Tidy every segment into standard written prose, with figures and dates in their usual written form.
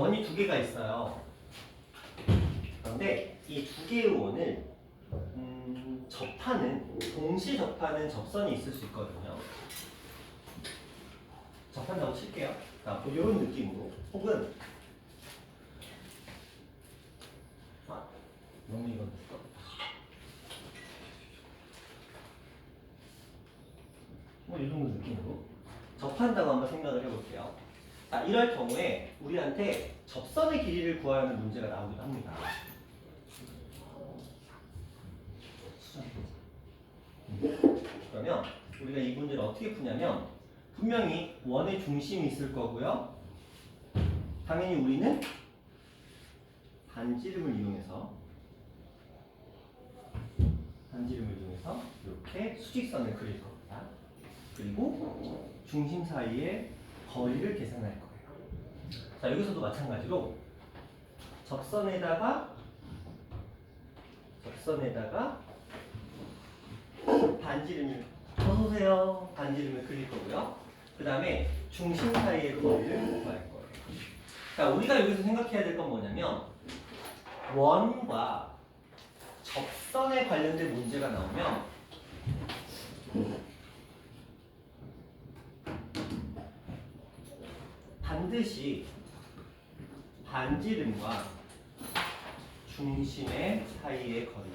원이 두 개가 있어요. 그런데 이 두 개의 원을 동시 접하는 접선이 있을 수 있거든요. 접한다고 칠게요. 자, 뭐 이런 느낌으로 혹은 너무 이건 됐어. 뭐 이 정도 느낌으로 접한다고 한번 생각을 해볼게요. 자, 이럴 경우에 우리한테 접선의 길이를 구하는 문제가 나오기도 합니다. 그러면 우리가 이 문제를 어떻게 푸냐면 분명히 원의 중심이 있을 거고요. 당연히 우리는 반지름을 이용해서 이렇게 수직선을 그릴 겁니다. 그리고 중심 사이의 거리를 계산할 거예요. 자, 여기서도 마찬가지로 접선에다가 반지름을 어서오세요. 반지름을 그릴 거고요. 그 다음에 중심 사이의 거리를 구할 거예요. 자, 우리가 여기서 생각해야 될 건 뭐냐면 원과 접선에 관련된 문제가 나오면 반드시 반지름과 중심의 사이의 거리,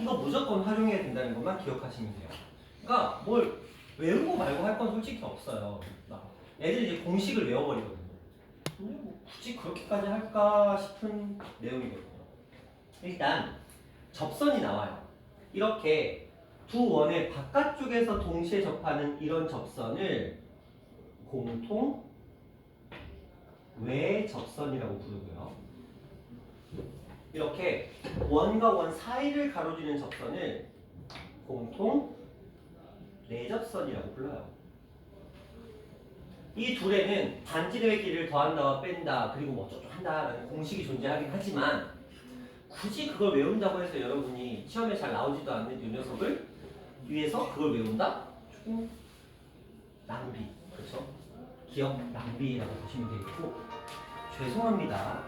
이거 무조건 활용해야 된다는 것만 기억하시면 돼요. 그러니까 뭘 외우고 말고 할 건 솔직히 없어요. 애들이 이제 공식을 외워버리거든요. 근데 뭐 굳이 그렇게까지 할까 싶은 내용이거든요. 일단 접선이 나와요. 이렇게 두 원의 바깥쪽에서 동시에 접하는 이런 접선을 공통 외접선이라고 부르고요. 이렇게 원과 원 사이를 가로지는 접선을 공통 내접선이라고 불러요. 이 둘에는 반지름의 길이를 더한다와 뺀다 그리고 뭐 어쩌고 한다라는 공식이 존재하긴 하지만 굳이 그걸 외운다고 해서 여러분이 시험에 잘 나오지도 않는 이 녀석을 위해서 그걸 외운다? 조금 낭비, 그렇죠? 기억 낭비라고 보시면 되겠고, 죄송합니다.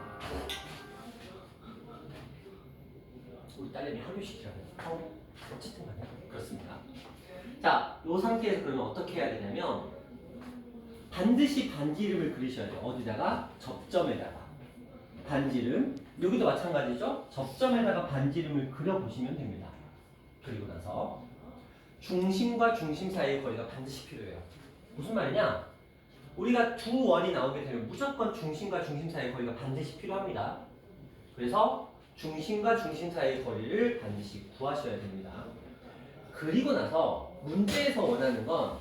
우리 딸내미 합류시키라고. 어쨌든 간에 그렇습니다. 자, 이 상태에서 그러면 어떻게 해야 되냐면 반드시 반지름을 그리셔야 돼요. 어디다가? 접점에다가. 반지름. 여기도 마찬가지죠? 접점에다가 반지름을 그려보시면 됩니다. 그리고 나서 중심과 중심 사이의 거리가 반드시 필요해요. 무슨 말이냐? 우리가 두 원이 나오게 되면 무조건 중심과 중심 사이의 거리가 반드시 필요합니다. 그래서 중심과 중심 사이의 거리를 반드시 구하셔야 됩니다. 그리고 나서 문제에서 원하는 건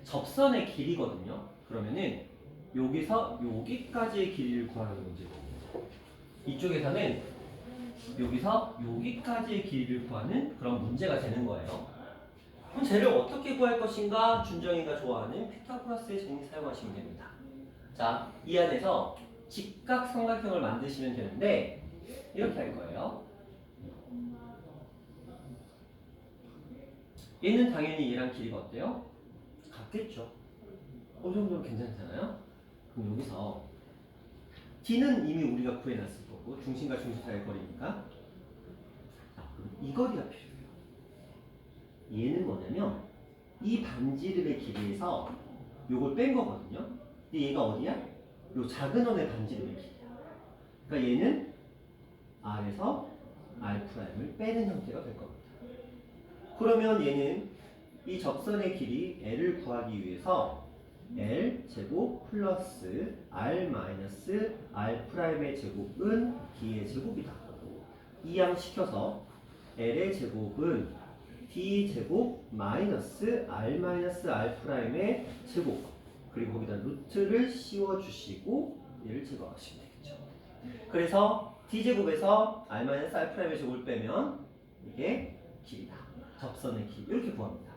접선의 길이거든요. 그러면은 여기서 여기까지의 길이를 구하는 문제고, 이쪽에서는 여기서 여기까지의 길이를 구하는 그런 문제가 되는 거예요. 그럼 쟤를 어떻게 구할 것인가? 준정이가 좋아하는 피타고라스의 정리 사용하시면 됩니다. 자, 이 안에서 직각삼각형을 만드시면 되는데 이렇게 할 거예요. 얘는 당연히 얘랑 길이가 어때요? 같겠죠. 그 정도는 괜찮잖아요. 그럼 여기서 D는 이미 우리가 구해놨을 거고 중심과 중심 사이의 거리니까 그럼 이 거리가 필요해요. 얘는 뭐냐면 이 반지름의 길이에서 요걸 뺀 거거든요. 근데 얘가 어디야? 요 작은 원의 반지름의 길이야. 그러니까 얘는 R에서 R'을 빼는 형태가 될 겁니다. 그러면 얘는 이 접선의 길이 L을 구하기 위해서 L 제곱 플러스 R 마이너스 R'의 제곱은 D의 제곱이다. 이항시켜서 L의 제곱은 D 제곱 마이너스 R 마이너스 R'의 제곱, 그리고 거기다 루트를 씌워주시고 얘를 제거하시면 되겠죠. 그래서 D 제곱에서 R 마이너스 R'의 제곱을 빼면 이게 길이다. 접선의 길이. 이렇게 구합니다.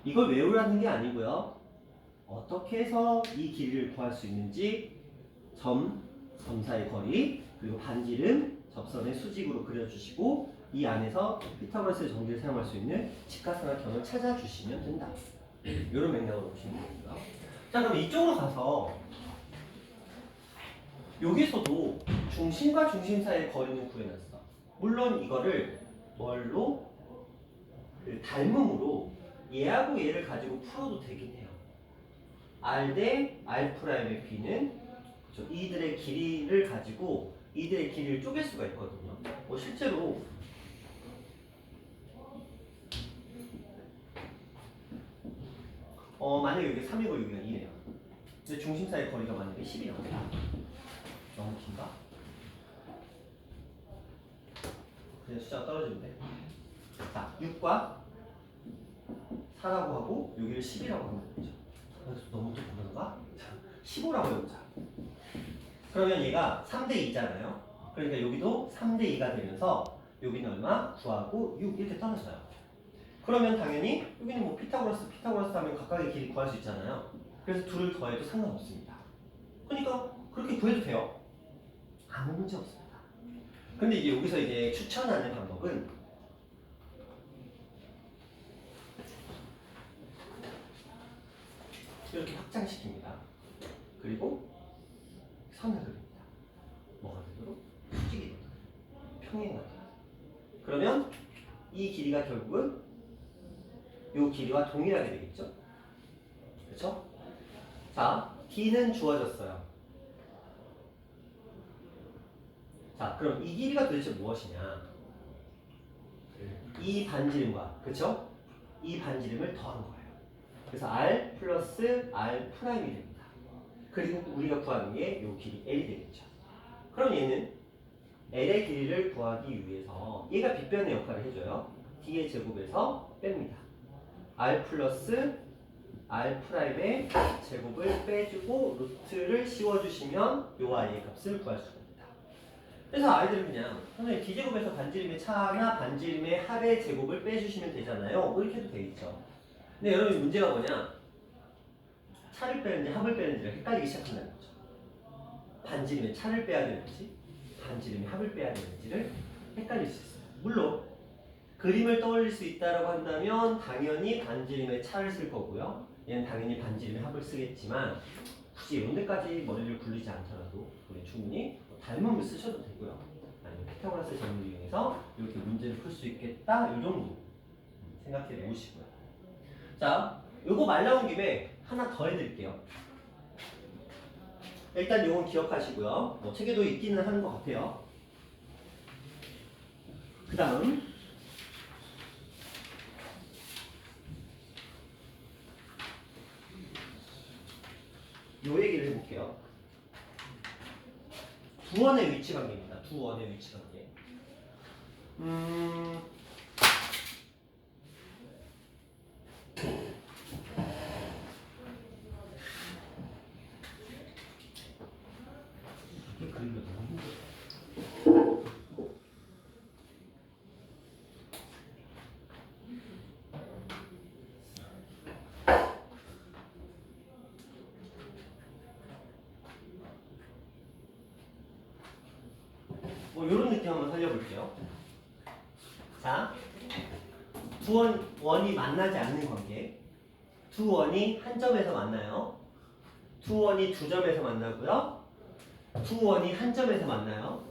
이걸 외우라는 게 아니고요. 어떻게 해서 이 길이를 구할 수 있는지 점 사이의 거리, 그리고 반지름, 접선의 수직으로 그려주시고 이 안에서 피타고라스의 정리를 사용할 수 있는 직각삼각형을 찾아주시면 된다. 이런 맥락으로 보시면 됩니다. 자, 그럼 이쪽으로 가서 여기서도 중심과 중심 사이의 거리는 구해놨어. 물론 이거를 뭘로? 그 닮음으로 얘하고 얘를 가지고 풀어도 되긴 해요. R 대 R 프라임의 B는 그렇죠? 이들의 길이를 가지고 이들의 길이를 쪼갤 수가 있거든요. 실제로 만약에 여기 3이고 여기가 2네요. 근데 중심 사이의 거리가 만약에 10이 나온다. 너무 긴가? 그냥 숫자가 떨어지면 돼. 자, 6과 4라고 하고 여기를 10이라고 하면 되죠. 그래서 너무 또 그런가? 15라고 해보자. 그러면 얘가 3대 2잖아요. 그러니까 여기도 3대 2가 되면서 여기는 얼마? 9하고 6 이렇게 떨어져요. 그러면 당연히 여기는 뭐 피타고라스 하면 각각의 길이 구할 수 있잖아요. 그래서 둘을 더해도 상관없습니다. 그러니까 그렇게 구해도 돼요. 아무 문제 없습니다. 근데 이제 여기서 이제 추천하는 방법은 이렇게 확장시킵니다. 그리고 선을 그립니다. 뭐가 되도록? 수직이 되도록. 평행하게. 그러면 이 길이가 결국은 이 길이와 동일하게 되겠죠? 그렇죠? 자, D는 주어졌어요. 자, 그럼 이 길이가 도대체 무엇이냐? 이 반지름과, 그렇죠? 이 반지름을 더한 거예요. 그래서 R 플러스 R 프라임이 됩니다. 그리고 우리가 구하는 게 이 길이 L이 되겠죠. 그럼 얘는 L의 길이를 구하기 위해서 얘가 빗변의 역할을 해줘요. D의 제곱에서 뺍니다. R 플러스 R 프라임의 제곱을 빼주고 루트를 씌워주시면 요 I의 값을 구할 수가 있습니다. 그래서 아이들은 그냥 선생님 D제곱에서 반지름의 차나 반지름의 합의 제곱을 빼주시면 되잖아요. 이렇게 해도 되겠죠. 근데 여러분 문제가 뭐냐? 차를 빼는지 합을 빼는지를 헷갈리기 시작한다는 거죠. 반지름의 차를 빼야 되는지 반지름의 합을 빼야 되는지를 헷갈릴 수 있어요. 물론 그림을 떠올릴 수 있다고 한다면 당연히 반지름의 차를 쓸 거고요. 얘는 당연히 반지름의 합을 쓰겠지만 굳이 이런 데까지 머리를 굴리지 않더라도 우리 충분히 닮음을 쓰셔도 되고요. 아니면 피타고라스 정리를 이용해서 이렇게 문제를 풀 수 있겠다 이 정도 생각해 놓으시고요. 자, 요거 말 나온 김에 하나 더 해드릴게요. 일단 요건 기억하시고요. 뭐 책에도 있기는 하는 것 같아요. 그 다음 요 얘기를 해볼게요. 두 원의 위치 관계입니다. 두 원의 위치 관계. 이게 그림이 너무 힘들어. 뭐 이런 느낌 한번 살려볼게요. 자, 두 원이 만나지 않는 관계. 두 원이 한 점에서 만나요. 두 원이 두 점에서 만나고요. 두 원이 한 점에서 만나요.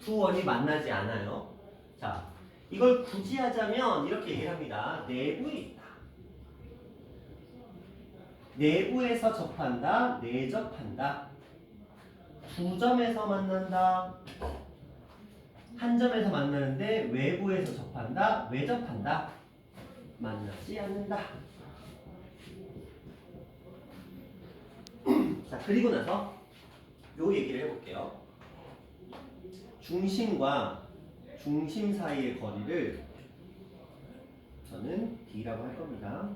두 원이 만나지 않아요. 자, 이걸 굳이 하자면 이렇게 얘기를 합니다. 내부에 있다. 내부에서 접한다. 내접한다. 두 점에서 만난다. 한 점에서 만나는데 외부에서 접한다. 외접한다. 만나지 않는다. 자, 그리고 나서 요 얘기를 해볼게요. 중심과 중심 사이의 거리를 저는 D라고 할 겁니다.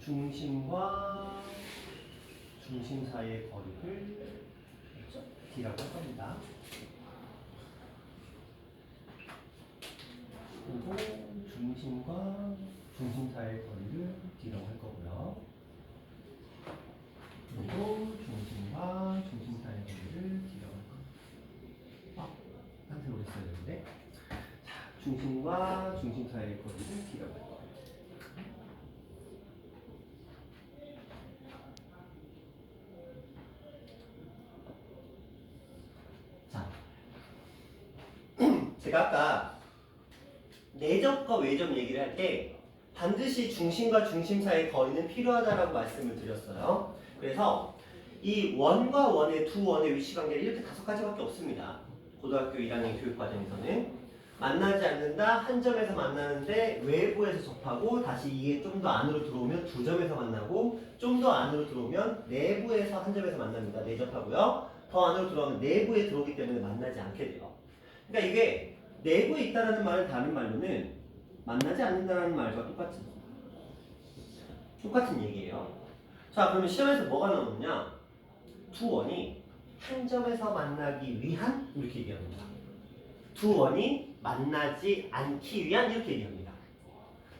중심과 중심 사이의 거리를 D라고 할 겁니다. 그리고 중심과 중심 사이의 거리를 D라고 할 거고요. 그리고 중심과 중심 사이의 거리를 D라고 할 겁니다. 중심 사이의 거리를 D라고 할 거예요. 자, 제가 아까 내접과 외접 얘기를 할 때 반드시 중심과 중심 사이의 거리는 필요하다라고 말씀을 드렸어요. 그래서 이 원과 원의 두 원의 위치 관계는 이렇게 5가지밖에 없습니다. 고등학교 1학년 교육과정에서는 만나지 않는다, 한 점에서 만나는데 외부에서 접하고 다시 이게 좀 더 안으로 들어오면 두 점에서 만나고 좀 더 안으로 들어오면 내부에서 한 점에서 만납니다. 내접하고요. 더 안으로 들어오면 내부에 들어오기 때문에 만나지 않게 돼요. 그러니까 이게 내부에 있다라는 말은 다른 말로는 만나지 않는다는 말과 똑같은 얘기예요. 자, 그러면 시험에서 뭐가 나오느냐? 두 원이 한 점에서 만나기 위한 이렇게 얘기합니다. 두 원이 만나지 않기 위한 이렇게 얘기합니다.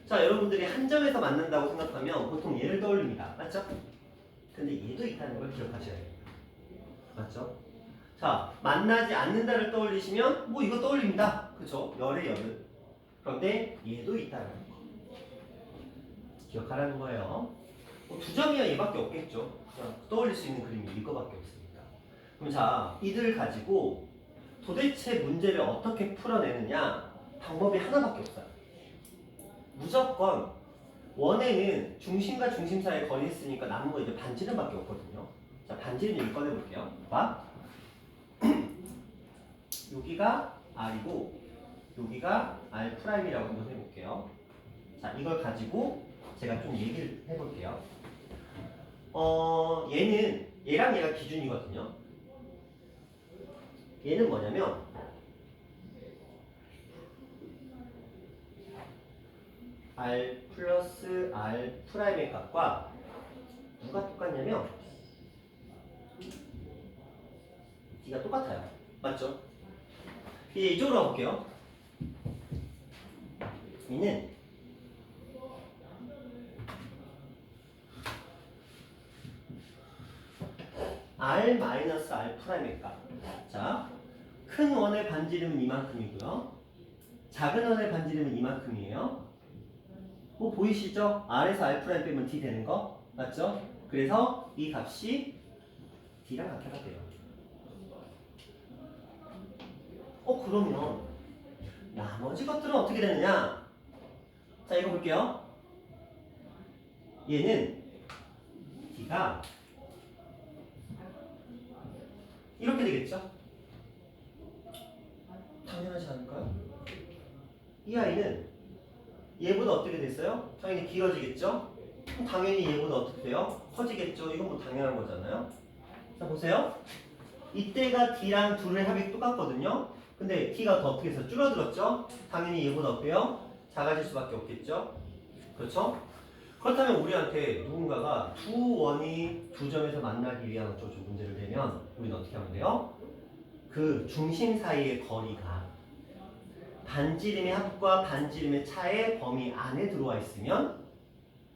자, 여러분들이 한 점에서 만난다고 생각하면 보통 얘를 떠올립니다. 맞죠? 근데 얘도 있다는 걸 기억하셔야 됩니다. 맞죠? 자, 만나지 않는다를 떠올리시면 뭐 이거 떠올립니다. 그쵸? 열의 열은. 그런데 얘도 있다는 거. 기억하라는 거예요. 두 점이야 얘밖에 없겠죠. 떠올릴 수 있는 그림이 이거밖에 없으니까. 그럼 자, 이들을 가지고 도대체 문제를 어떻게 풀어내느냐? 방법이 하나밖에 없어요. 무조건 원에는 중심과 중심 사이에 거리 있으니까 남은 거 이제 반지름밖에 없거든요. 자, 반지름 얘기 꺼내볼게요. 봐. 여기가 R이고 여기가 R'이라고 한번 해볼게요. 자, 이걸 가지고 제가 좀 얘기를 해볼게요. 얘랑 얘가 기준이거든요. 얘는 뭐냐면 R 플러스 R 프라임의 값과 누가 똑같냐면 D가 똑같아요. 맞죠? 이제 이쪽으로 가볼게요. 얘는 R 마이너스 R 프라임의 값. 자, 큰 원의 반지름은 이만큼이고요. 작은 원의 반지름은 이만큼이에요. 뭐 보이시죠? R에서 R 프라임 빼면 D 되는 거 맞죠? 그래서 이 값이 D랑 같게 돼요. 그러면 나머지 것들은 어떻게 되느냐? 자, 이거 볼게요. 얘는 D가 이렇게 되겠죠? 당연하지 않을까요? 이 아이는 얘보다 어떻게 됐어요? 당연히 길어지겠죠? 그럼 당연히 얘보다 어떻게 돼요? 커지겠죠? 이건 뭐 당연한 거잖아요? 자, 보세요. 이때가 D랑 둘의 합이 똑같거든요? 근데 D가 더 어떻게 해서 줄어들었죠? 당연히 얘보다 어때요? 작아질 수밖에 없겠죠? 그렇죠? 그렇다면 우리한테 누군가가 두 원이 두 점에서 만나기 위한 어쩌고 문제를 내면 우리는 어떻게 하면 돼요? 그 중심 사이의 거리가 반지름의 합과 반지름의 차의 범위 안에 들어와 있으면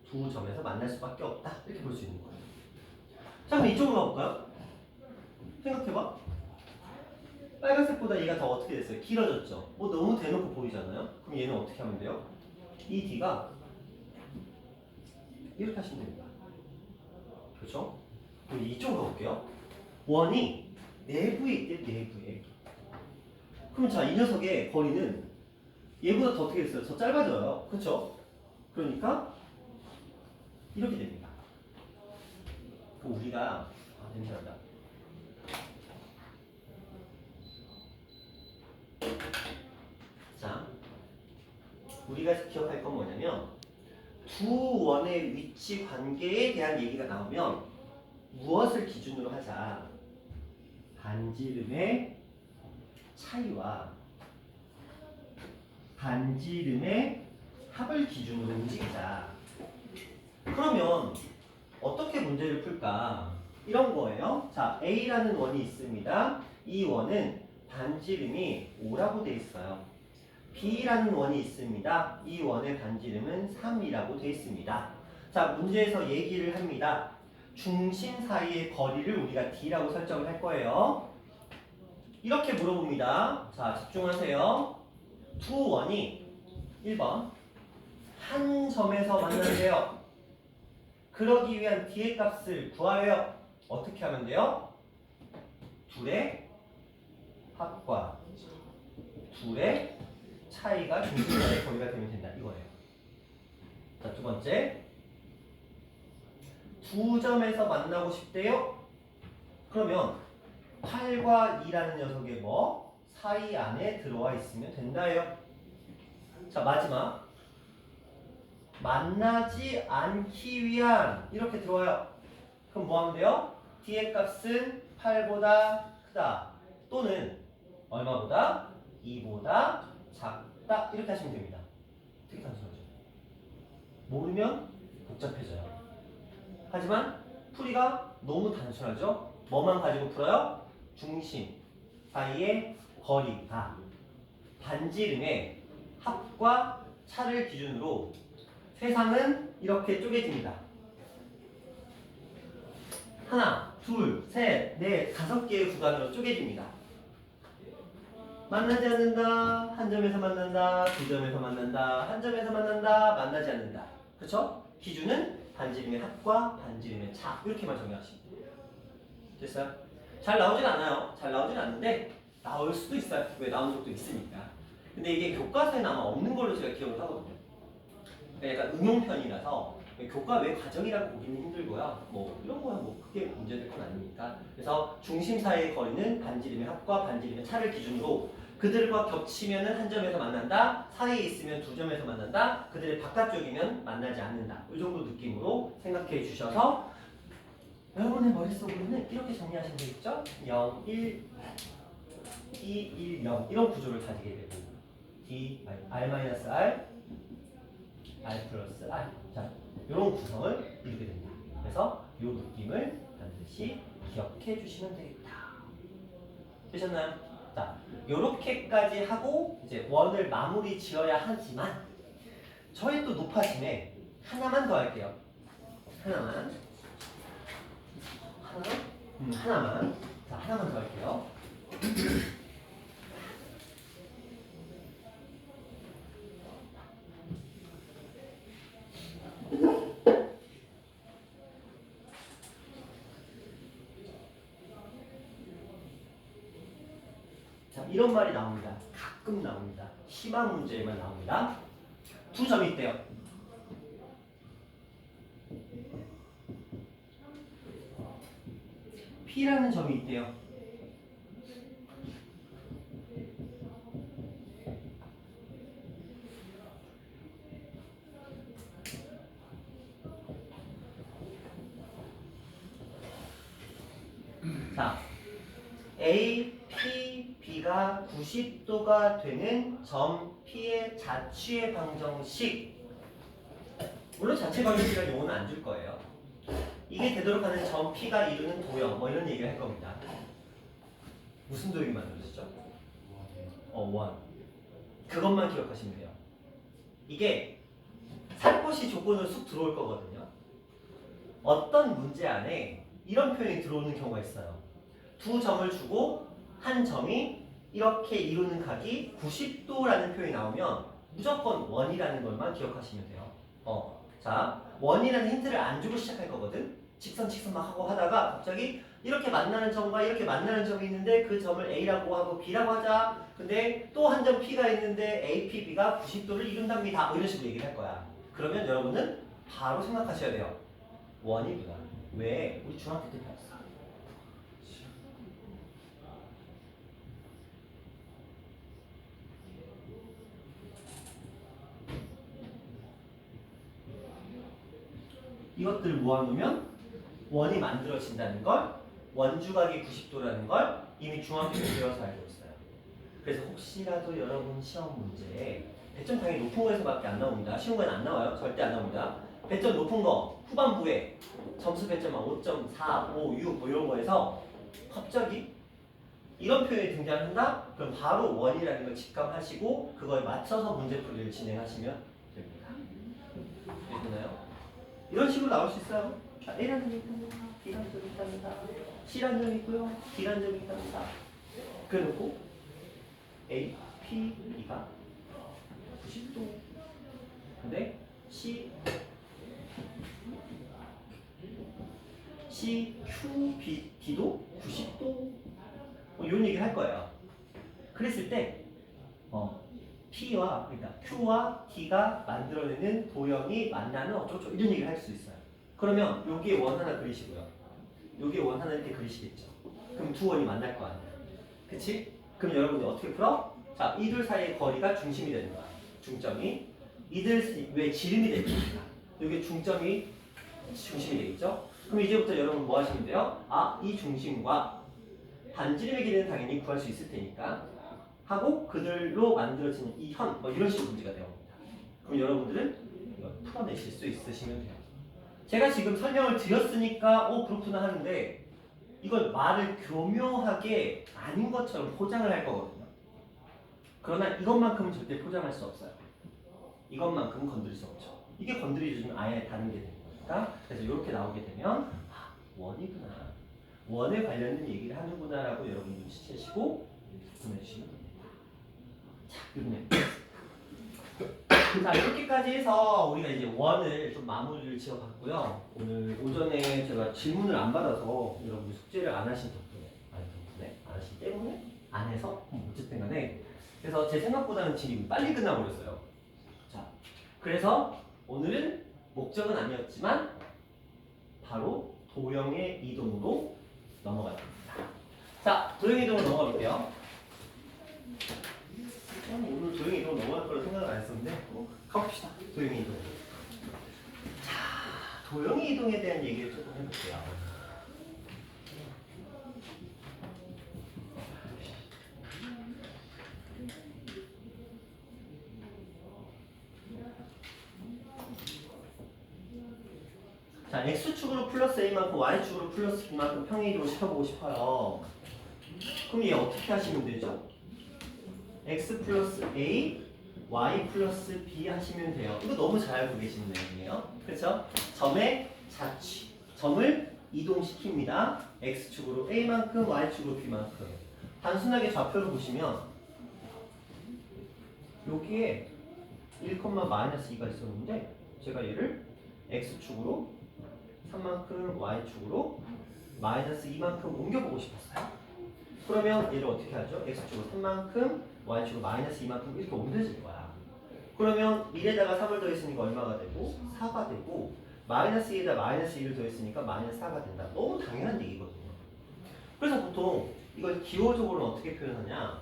두 점에서 만날 수밖에 없다. 이렇게 볼 수 있는 거예요. 자, 그럼 이쪽으로 가볼까요? 생각해봐. 빨간색보다 얘가 더 어떻게 됐어요? 길어졌죠? 뭐 너무 대놓고 보이잖아요? 그럼 얘는 어떻게 하면 돼요? 이 D가 이렇게 하시면 됩니다. 그렇죠? 그럼 이쪽으로 가볼게요. 원이 내부에 있대, 내부에. 그럼 자, 이 녀석의 거리는 얘보다 더 어떻게 됐어요? 더 짧아져요. 그렇죠? 그러니까 이렇게 됩니다. 그럼 우리가 냄새난다. 자, 우리가 기억할 건 뭐냐면 두 원의 위치 관계에 대한 얘기가 나오면 무엇을 기준으로 하자? 반지름의 차이와 반지름의 합을 기준으로 움직이자. 그러면 어떻게 문제를 풀까? 이런 거예요. 자, A라는 원이 있습니다. 이 원은 반지름이 5라고 돼 있어요. B라는 원이 있습니다. 이 원의 반지름은 3이라고 돼 있습니다. 자, 문제에서 얘기를 합니다. 중심 사이의 거리를 우리가 D라고 설정을 할 거예요. 이렇게 물어봅니다. 자, 집중하세요. 두 원이 1번 한 점에서 만나는데요. 그러기 위한 D의 값을 구하래요. 어떻게 하면 돼요? 둘의 합과 둘의 차이가 중심간의 거리가 되면 된다. 이거예요. 자, 두 번째. 두 점에서 만나고 싶대요. 그러면 8과 2라는 녀석의 뭐? 사이 안에 들어와 있으면 된다예요. 자, 마지막. 만나지 않기 위한 이렇게 들어와요. 그럼 뭐 하면 돼요? D의 값은 8보다 크다. 또는 얼마보다? 2보다 작다. 이렇게 하시면 됩니다. 되게 단순하죠. 모르면 복잡해져요. 하지만 풀이가 너무 단순하죠. 뭐만 가지고 풀어요? 중심 사이의 거리가 반지름의 합과 차를 기준으로 세상은 이렇게 쪼개집니다. 하나, 둘, 셋, 넷, 5개의 구간으로 쪼개집니다. 만나지 않는다, 한 점에서 만난다, 두 점에서 만난다, 한 점에서 만난다, 만나지 않는다. 그렇죠? 기준은 반지름의 합과 반지름의 차. 이렇게만 정리하시면 돼요. 됐어요? 잘 나오진 않아요. 잘 나오진 않는데 나올 수도 있어요. 왜 나온 적도 있으니까. 근데 이게 교과서에는 아마 없는 걸로 제가 기억을 하거든요. 그러니까 약간 응용편이라서 교과 외 과정이라고 보기는 힘들고요. 뭐 이런 거야 뭐 크게 문제될 건 아니니까. 그래서 중심 사이의 거리는 반지름의 합과 반지름의 차를 기준으로 그들과 겹치면은 한 점에서 만난다. 사이에 있으면 두 점에서 만난다. 그들의 바깥쪽이면 만나지 않는다. 이 정도 느낌으로 생각해 주셔서 여러분의 머릿속으로는 이렇게 정리하시면 되겠죠? 0, 1, 2, 1, 0 이런 구조를 가지게 되고 D, R-R, R 플러스 R. 자, 이런 구성을 이루게 됩니다. 그래서 이 느낌을 반드시 기억해 주시면 되겠다. 되셨나요? 자, 요렇게까지 하고 이제 원을 마무리 지어야 하지만 저희 또 높아짐에 하나만 더 할게요. 하나만. 하나만. 자, 하나만 더 할게요. 자, 이런 말이 나옵니다. 가끔 나옵니다. 심한 문제에만 나옵니다. 두 점이 있대요. P라는 점이 있대요. 자, A, P, B가 90도가 되는 점 P의 자취의 방정식. 물론 자취의 방정식이라는 용어는 안 줄 거예요. 이게 되도록 하는 점 P가 이루는 도형 뭐 이런 얘기를 할 겁니다. 무슨 도형이 만들어지죠? 원. 그것만 기억하시면 돼요. 이게 살포시 조건으로 쑥 들어올 거거든요. 어떤 문제 안에 이런 표현이 들어오는 경우가 있어요. 두 점을 주고 한 점이 이렇게 이루는 각이 90도라는 표현이 나오면 무조건 원이라는 것만 기억하시면 돼요. 자, 원이라는 힌트를 안 주고 시작할 거거든. 직선 막 하고 하다가 갑자기 이렇게 만나는 점과 이렇게 만나는 점이 있는데 그 점을 A라고 하고 B라고 하자. 근데 또 한 점 P가 있는데 A, P, B가 90도를 이룬답니다. 뭐 이런 식으로 얘기를 할 거야. 그러면 여러분은 바로 생각하셔야 돼요. 원이구나. 왜? 우리 중학교 때 배웠어. 이것들 모아놓으면 원이 만들어진다는 걸, 원주각이 90도라는 걸 이미 중학교 때 배워서 알고 있어요. 그래서 혹시라도 여러분 시험 문제에 배점 당연히 높은 거에서밖에 안 나옵니다. 쉬운 건 안 나와요. 절대 안 나옵니다. 배점 높은 거 후반부에 점수 배점 5.4, 5, 6 뭐 이런 거에서 갑자기 이런 표현이 등장한다? 그럼 바로 원이라는 걸 직감하시고 그거에 맞춰서 문제풀이를 진행하시면 됩니다. 되나요? 이런 식으로 나올 수 있어요. A라는 점이 있답니다. B라는 점이 있답니다. C라는 점이 있고요. D라는 점이 있답니다. 그래놓고 A, P, B가 90도 C, Q, B, D도 90도 뭐 이런 얘기를 할 거예요. 그랬을 때 P와 그러니까 Q와 D가 만들어내는 도형이 만나면 어쩌고저쩌고 이런 얘기를 할 수 있어요. 그러면 여기에 원 하나 그리시고요. 여기에 원 하나 이렇게 그리시겠죠. 그럼 두 원이 만날 거 아니에요. 그치? 그럼 여러분이 어떻게 풀어? 자, 이둘 사이의 거리가 중심이 되는 거야. 중점이. 이들 왜 지름이 되니까. 여기 중점이 중심이 되겠죠? 그럼 이제부터 여러분 뭐 하시면 돼요? 아, 이 중심과 반지름의 길이는 당연히 구할 수 있을 테니까 하고 그들로 만들어지는 이 현, 뭐 이런 식으로 문제가 되어옵니다. 그럼 여러분들은 이걸 풀어내실 수 있으시면 돼요. 제가 지금 설명을 드렸으니까 그렇구나 하는데 이걸 말을 교묘하게 아닌 것처럼 포장을 할 거거든요. 그러나 이것만큼은 절대 포장할 수 없어요. 이것만큼은 건드릴 수 없죠. 이게 건드리면 아예 다른 게 되는 거니까. 그래서 이렇게 나오게 되면 원이구나. 원에 관련된 얘기를 하는구나 라고 여러분 눈치채시고 보내주시면 됩니다. 자, 이번에 자, 이렇게까지 해서 우리가 이제 원을 좀 마무리를 지어봤고요. 오늘 오전에 제가 질문을 안 받아서 여러분들 숙제를 안 하신 덕분에, 안 하신 때문에 안 해서 어쨌든 간에 그래서 제 생각보다는 지금 빨리 끝나버렸어요. 자, 그래서 오늘은 목적은 아니었지만 바로 도형의 이동으로 넘어갑니다. 자, 도형의 이동으로 넘어가 볼게요. 오늘 도형의 이동으로 넘어갈 거라 생각을 안 했었는데 가봅시다. 도형의 이동. 자, 도형의 이동에 대한 얘기를 조금 해볼게요. 자, X축으로 플러스 A만큼 Y축으로 플러스 B만큼 평행 이동을 시켜보고 싶어요. 그럼 얘 어떻게 하시면 되죠? X 플러스 A, Y 플러스 B 하시면 돼요. 이거 너무 잘 알고 계시는 내용이에요. 그렇죠? 점의 자취, 점을 이동시킵니다. X축으로 A만큼, Y축으로 B만큼. 단순하게 좌표를 보시면 여기에 1,-2가 있었는데 제가 얘를 X축으로 3만큼, Y축으로 마이너스 2만큼 옮겨보고 싶었어요. 그러면 얘를 어떻게 하죠? X축으로 3만큼, Y축으로 마이너스 2만큼 이렇게 옮겨질 거야. 그러면 1에다가 3을 더했으니까 얼마가 되고? 4가 되고 마이너스 2에다 마이너스 2를 더했으니까 마이너스 4가 된다. 너무 당연한 얘기거든요. 그래서 보통 이걸 기호적으로는 어떻게 표현하냐?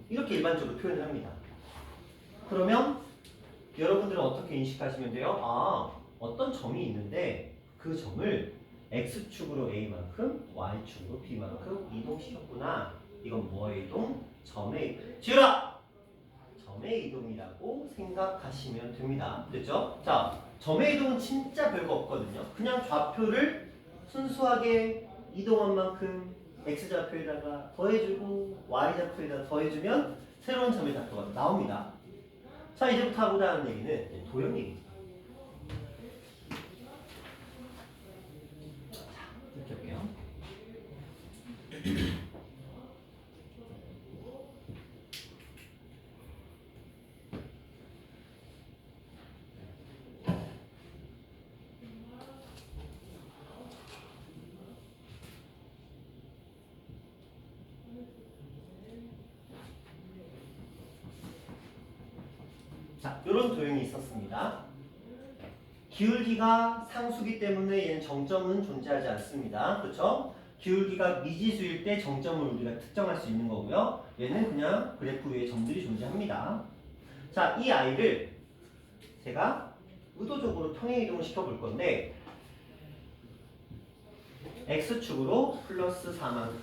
이렇게 일반적으로 표현을 합니다. 그러면 여러분들은 어떻게 인식하시면 돼요? 어떤 점이 있는데 그 점을 X축으로 A만큼, Y축으로 B만큼 이동시켰구나. 이건 뭐의 이동? 점의 이동. 지우라! 점의 이동이라고 생각하시면 됩니다. 됐죠? 자, 점의 이동은 진짜 별거 없거든요. 그냥 좌표를 순수하게 이동한 만큼 X좌표에다가 더해주고 Y좌표에다가 더해주면 새로운 점의 좌표가 나옵니다. 자, 이제부터 하고자 하는 얘기는 도형 얘기죠. 자, 이렇게 할게요. 자, 이런 도형이 있었습니다. 기울기가 상수기 때문에 얘는 정점은 존재하지 않습니다. 그렇죠? 기울기가 미지수일 때 정점을 우리가 특정할 수 있는 거고요. 얘는 그냥 그래프 위에 점들이 존재합니다. 자, 이 아이를 제가 의도적으로 평행 이동을 시켜볼 건데 X축으로 플러스 4만큼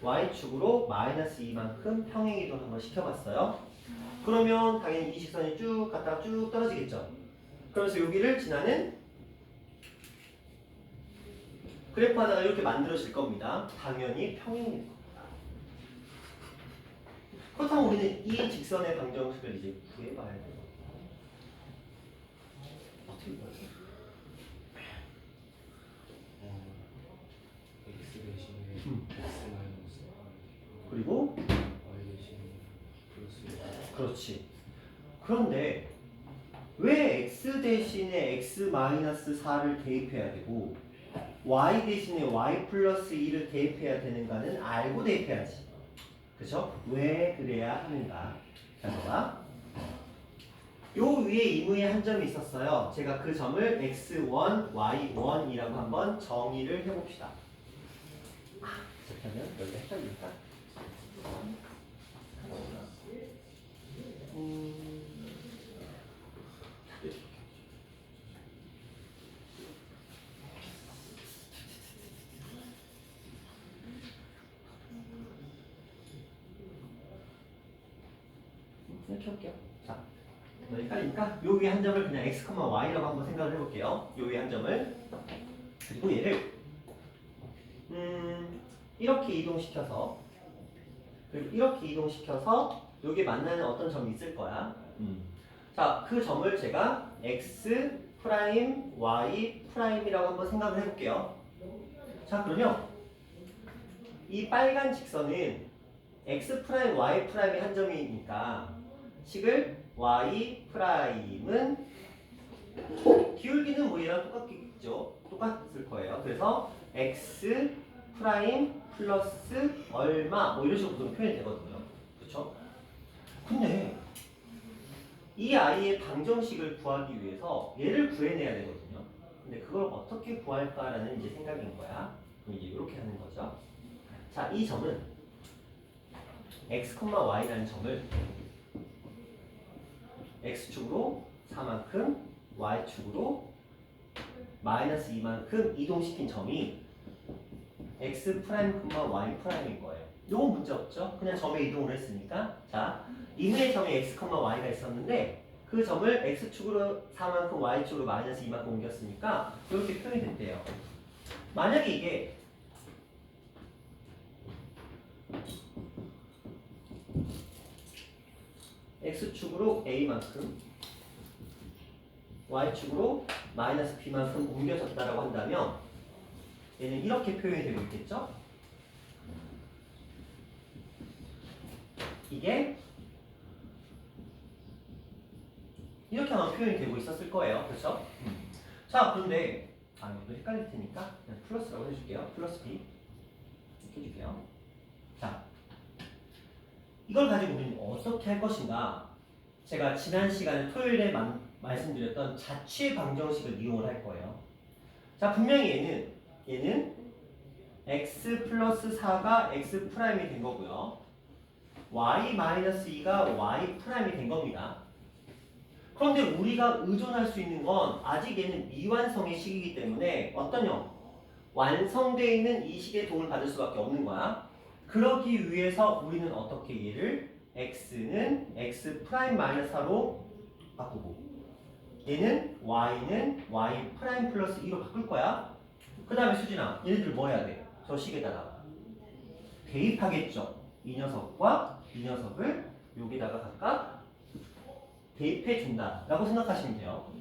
Y축으로 마이너스 2만큼 평행 이동을 한번 시켜봤어요. 그러면 당연히 이 직선이 쭉 갔다가 쭉 떨어지겠죠. 그러면서 여기를 지나는 그래프 하나가 이렇게 만들어질 겁니다. 당연히 평행일 겁니다. 그렇다면 우리는 이 직선의 방정식을 이제 구해봐야 돼요. 어떻게 구하죠? X 대신에 X 마이너스 그리고 Y 대신에 플러스 그렇지. 그런데 왜 x 대신에 x-4를 대입해야 되고 y 대신에 y 플러스 2를 대입해야 되는가는 알고 대입해야지. 그죠? 왜 그래야 하는가? 자, 봐봐. 요 위에 이무에 한 점이 있었어요. 제가 그 점을 x1, y1이라고 한번 정의를 해봅시다. 그렇다면 여기가 헷갈릴까? 이렇게 할게요. 자, 헷갈리니까 요 위에 한 점을 그냥 x, y라고 한번 생각을 해볼게요. 요 위에 한 점을 그리고 얘를 이렇게 이동시켜서 그리고 이렇게 이동시켜서 여기 만나는 어떤 점이 있을 거야. 자, 그 점을 제가 x 프라임 y 프라임이라고 한번 생각을 해볼게요. 자, 그러면 이 빨간 직선은 x 프라임 y 프라임이 한 점이니까 식을 y 프라임은 기울기는 뭐 얘랑 똑같겠죠? 똑같을 거예요. 그래서 x 프라임 플러스 얼마 뭐 이런 식으로 보면 표현이 되거든요. 그렇죠? 근데 이 아이의 방정식을 구하기 위해서 얘를 구해내야 되거든요. 근데 그걸 어떻게 구할까라는 이제 생각인 거야. 그럼 이제 이렇게 하는 거죠. 자, 이 점은 x, y라는 점을 x축으로 4만큼, y축으로 마이너스 2만큼 이동시킨 점이 x 프라임, y 프라임인 거예요. 이건 문제 없죠? 그냥 점에 이동을 했으니까. 자, 이무의 점에 x, y가 있었는데 그 점을 x축으로 4만큼, y축으로 마이너스 2만큼 옮겼으니까 이렇게 표현이 됐대요. 만약에 이게 x축으로 a만큼 y축으로 마이너스 b만큼 옮겨졌다라고 한다면 얘는 이렇게 표현이 되고 있겠죠? 이게 이렇게 아마 표현이 되고 있었을 거예요. 그렇죠? 자, 그런데 이것도 헷갈릴 테니까 그냥 플러스라고 해줄게요. 플러스 b 이렇게 해줄게요. 자, 이걸 가지고 우리는 어떻게 할 것인가? 제가 지난 시간에 토요일에 말씀드렸던 자취의 방정식을 이용을 할 거예요. 자, 분명히 얘는 x 플러스 4가 x 프라임이 된 거고요. y 마이너스 2가 y 프라임이 된 겁니다. 그런데 우리가 의존할 수 있는 건 아직 얘는 미완성의 식이기 때문에 어떤요? 완성되어 있는 이 식의 도움을 받을 수밖에 없는 거야. 그러기 위해서 우리는 어떻게 얘를 x는 x 프라임 마이너스 4로 바꾸고 얘는 y 프라임 플러스 2로 바꿀 거야. 그 다음에 수진아, 얘네들 뭐 해야 돼? 저 식에다가 대입하겠죠. 이 녀석과 이 녀석을 여기다가 각각 대입해 준다 라고 생각하시면 돼요.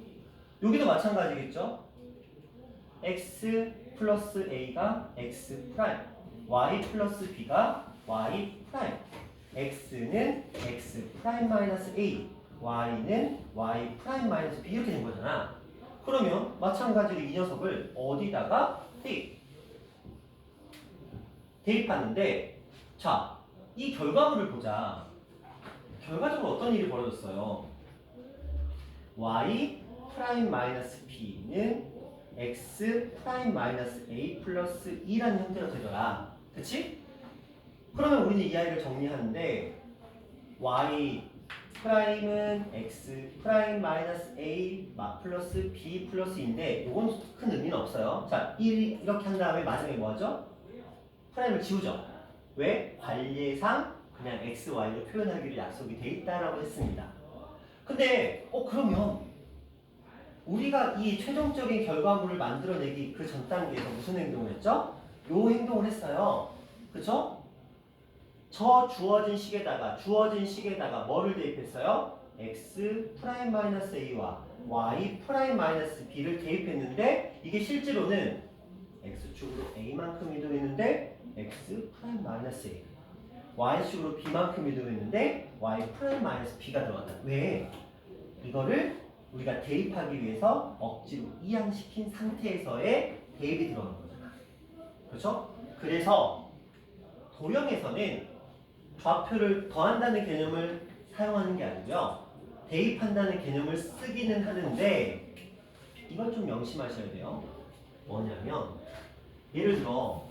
여기도 마찬가지겠죠. x 플러스 a가 x 프라임, y 플러스 b가 y 프라임, x는 x 프라임 마이너스 a, y는 y 프라임 마이너스 b 이렇게 된 거잖아. 그러면 마찬가지로 이 녀석을 어디다가 대입하는데, 자, 이 결과물을 보자. 결과적으로 어떤 일이 벌어졌어요? y 프라임 마이너스 b는 x 프라임 마이너스 a 플러스 2라는 형태로 되더라. 그치? 그러면 우리는 이 아이를 정리하는데 y 프라임은 x 프라임 마이너스 a 플러스 b 플러스인데 이건 큰 의미는 없어요. 자, 이렇게 한 다음에 마지막에 뭐하죠? 프라임을 지우죠. 왜? 관례상 그냥 x, y로 표현하기로 약속이 돼 있다라고 했습니다. 근데 그러면 우리가 이 최종적인 결과물을 만들어내기 그 전 단계에서 무슨 행동을 했죠? 요 행동을 했어요. 그쵸? 저 주어진 식에다가 뭐를 대입했어요? x 프라임 마이너스 a와 y 프라임 마이너스 b를 대입했는데 이게 실제로는 x축으로 a만큼 이동했는데 x 프라임 마이너스 a y축으로 b만큼이 들어있는데 y 프라임 마이너스 b가 들어간다. 왜? 이거를 우리가 대입하기 위해서 억지로 이항시킨 상태에서의 대입이 들어가는 거잖아. 그렇죠? 그래서 도형에서는 좌표를 더한다는 개념을 사용하는 게 아니고요. 대입한다는 개념을 쓰기는 하는데 이건 좀 명심하셔야 돼요. 뭐냐면 예를 들어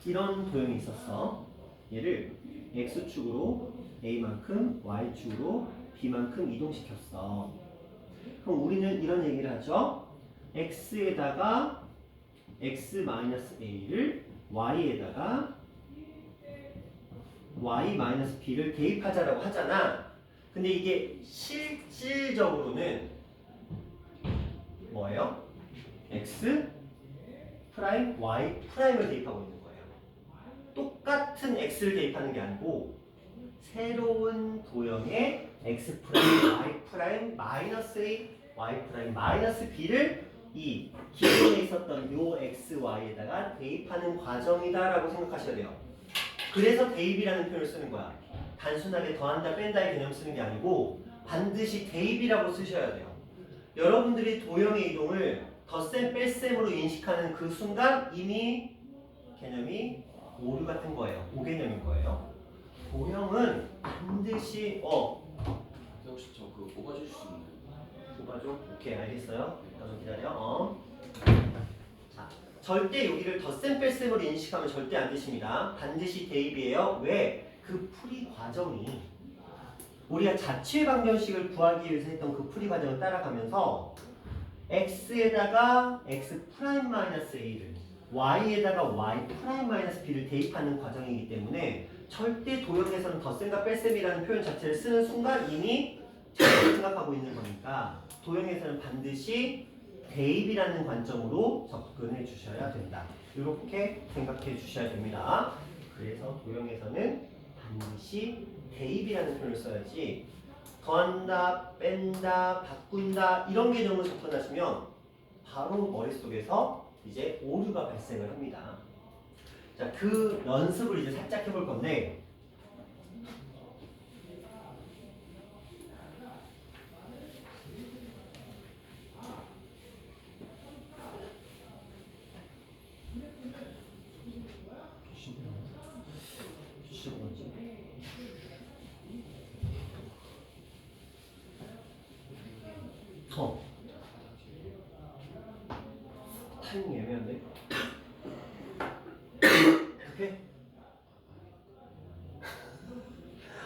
이런 도형이 있었어. 얘를 x축으로 a만큼 y축으로 b만큼 이동시켰어. 그럼 우리는 이런 얘기를 하죠. x에다가 x-a를 y에다가 y-b를 대입하자라고 하잖아. 근데 이게 실질적으로는 뭐예요? x 프라임 y 프라임을 대입하고 있는 거예요. 똑같은 x를 대입하는 게 아니고 새로운 도형의 x 프라임 y 프라임 마이너스 a y 프라임 마이너스 b를 이 기존에 있었던 요 x y에다가 대입하는 과정이다라고 생각하셔야 돼요. 그래서 대입이라는 표현을 쓰는 거야. 단순하게 더한다 뺀다의 개념 쓰는 게 아니고 반드시 대입이라고 쓰셔야 돼요. 여러분들이 도형의 이동을 덧셈 뺄셈으로 인식하는 그 순간 이미 개념이 오류 같은 거예요. 오개념인 거예요. 도형은 반드시 혹시 저 그거 뽑아주실 수 있나요? 뽑아줘? 오케이 알겠어요. 좀 기다려. 자, 절대 여기를 덧셈 뺄셈으로 인식하면 절대 안 되십니다. 반드시 대입이에요. 왜? 그 풀이 과정이 우리가 자취의 방정식을 구하기 위해서 했던 그 풀이 과정을 따라가면서 x에다가 x 프라임 마이너스 a를 y에다가 y 프라임 마이너스 b를 대입하는 과정이기 때문에 절대 도형에서는 덧셈과 뺄셈이라는 표현 자체를 쓰는 순간 이미 잘못 생각하고 있는 거니까 도형에서는 반드시 대입이라는 관점으로 접근해 주셔야 된다. 이렇게 생각해 주셔야 됩니다. 그래서 도형에서는 반드시 대입이라는 표현을 써야지 더한다, 뺀다, 바꾼다 이런 개념으로 접근하시면 바로 머릿속에서 이제 오류가 발생을 합니다. 자, 그 연습을 이제 살짝 해볼 건데 타이밍 애매한데? 오케이?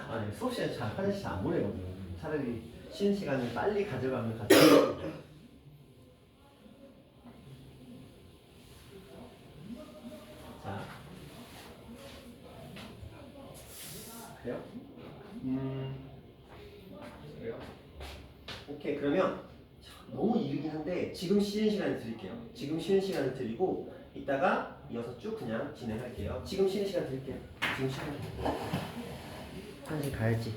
아니 수업 시간에 잘 화장실 안 보내거든. 차라리 쉬는 시간을 빨리 가져가면 가져가. 자, 그래요? 그래요? 오케이 그러면 너무 이르긴 한데 지금 쉬는 시간을 드릴게요. 지금 쉬는 시간을 드리고 이따가 이어서 쭉 그냥 진행할게요. 지금 쉬는 시간 드릴게요. 지금 쉬는 시간. 화장실 가야지.